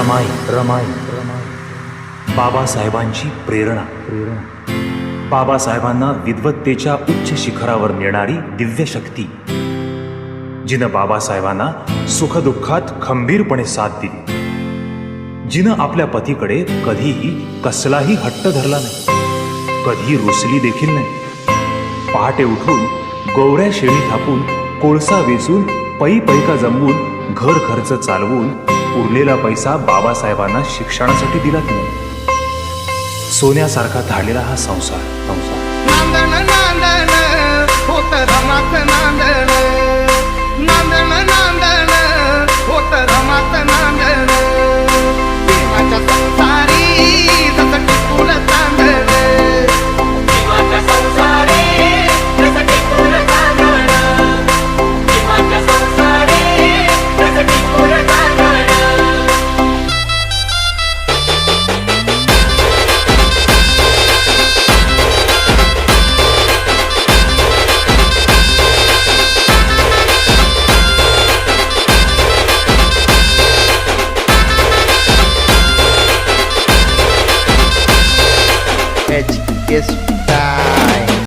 रमाई रमाई बाबासाहेबांची प्रेरणा बाबासाहेबांना विद्वत्तेच्या उच्च शिखरावर नेणारी दिव्य शक्ती, जिनं बाबासाहेबांना सुखदुःखात खंबीरपणे साथ दिली, जिनं आपल्या पतीकडे कधीही कसलाही हट्ट धरला नाही, कधी रुसली देखील नाही. पहाटे उठून गोवऱ्या शेणी थापून, कोळसा वेचून, पै पैका जमवून, घर खर्च चालवून उरलेला पैसा बाबासाहेबांना शिक्षणासाठी दिला तिने. सोन्यासारखा धाडलेला हा संसार नांदण नांदण होत रमात नांदण